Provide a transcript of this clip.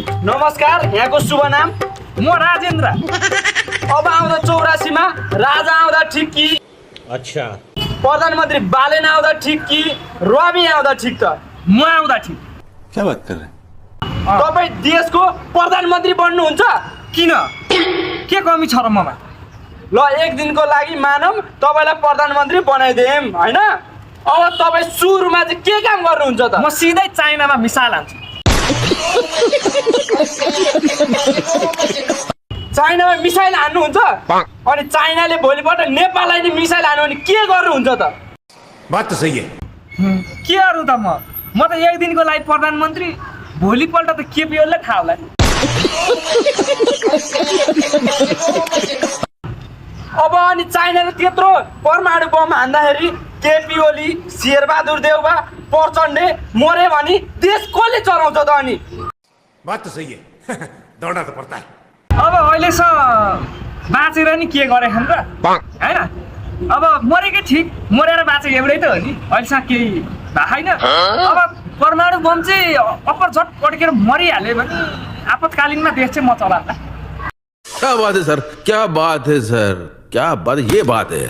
नमस्कार, यहाँको शुभ नाम? म राजेन्द्र। अब आउँदा 84 मा राजा आउँदा ठिक कि अच्छा प्रधानमन्त्री बालेन आउँदा ठिक कि रवि आउँदा ठिक त? म आउँदा ठिक। क्या बात कर रहे हैं? तपाईँ देशको प्रधानमन्त्री बन्नुहुन्छ? किन के कमी छ र ममा? ल एक दिनको लागि मानौँ तपाईँलाई प्रधानमन्त्री बनाइदिएम होइन? अब तपाईँ सुरुमा चाहिँ के काम गर्नुहुन्छ त? म सिधै चाइनामा मिसाइल हान्छु। चाइनामा मिसाइल हान्नुहुन्छ अनि चाइनाले भोलिपल्ट नेपाललाई नि मिसाइल हान्यो भने के गर्नुहुन्छ त? बात तो सही है। के अरू त म त एक दिनको लागि प्रधानमन्त्री, भोलिपल्ट त केपी ओलीलाई थाहा होला। अब अनि चाइनाले त्यत्रो परमाणु बम हान्दाखेरि केपी ओली, शेरबहादुर देउवा, प्रचण्डे मरे भने देश कसले चलाउँछ त अनि? बात तो सही है। दौड़ना तो पड़ता है। अब अहिलेसम्म बाँचेर नि के गरे खन् र होइन? अब मरेकै ठिक, मरेर बाँचे एउटै त हो नि। अहिलेसम्म केही भएको छैन। अब परमाणु बम चाहिँ अप्पर झट पड्केर मरिहाल्यो भने आपतकालीनमा देश चाहिँ म चलाउँला। क्या बात है सर, क्या बात है सर, क्या बात, ये बात है।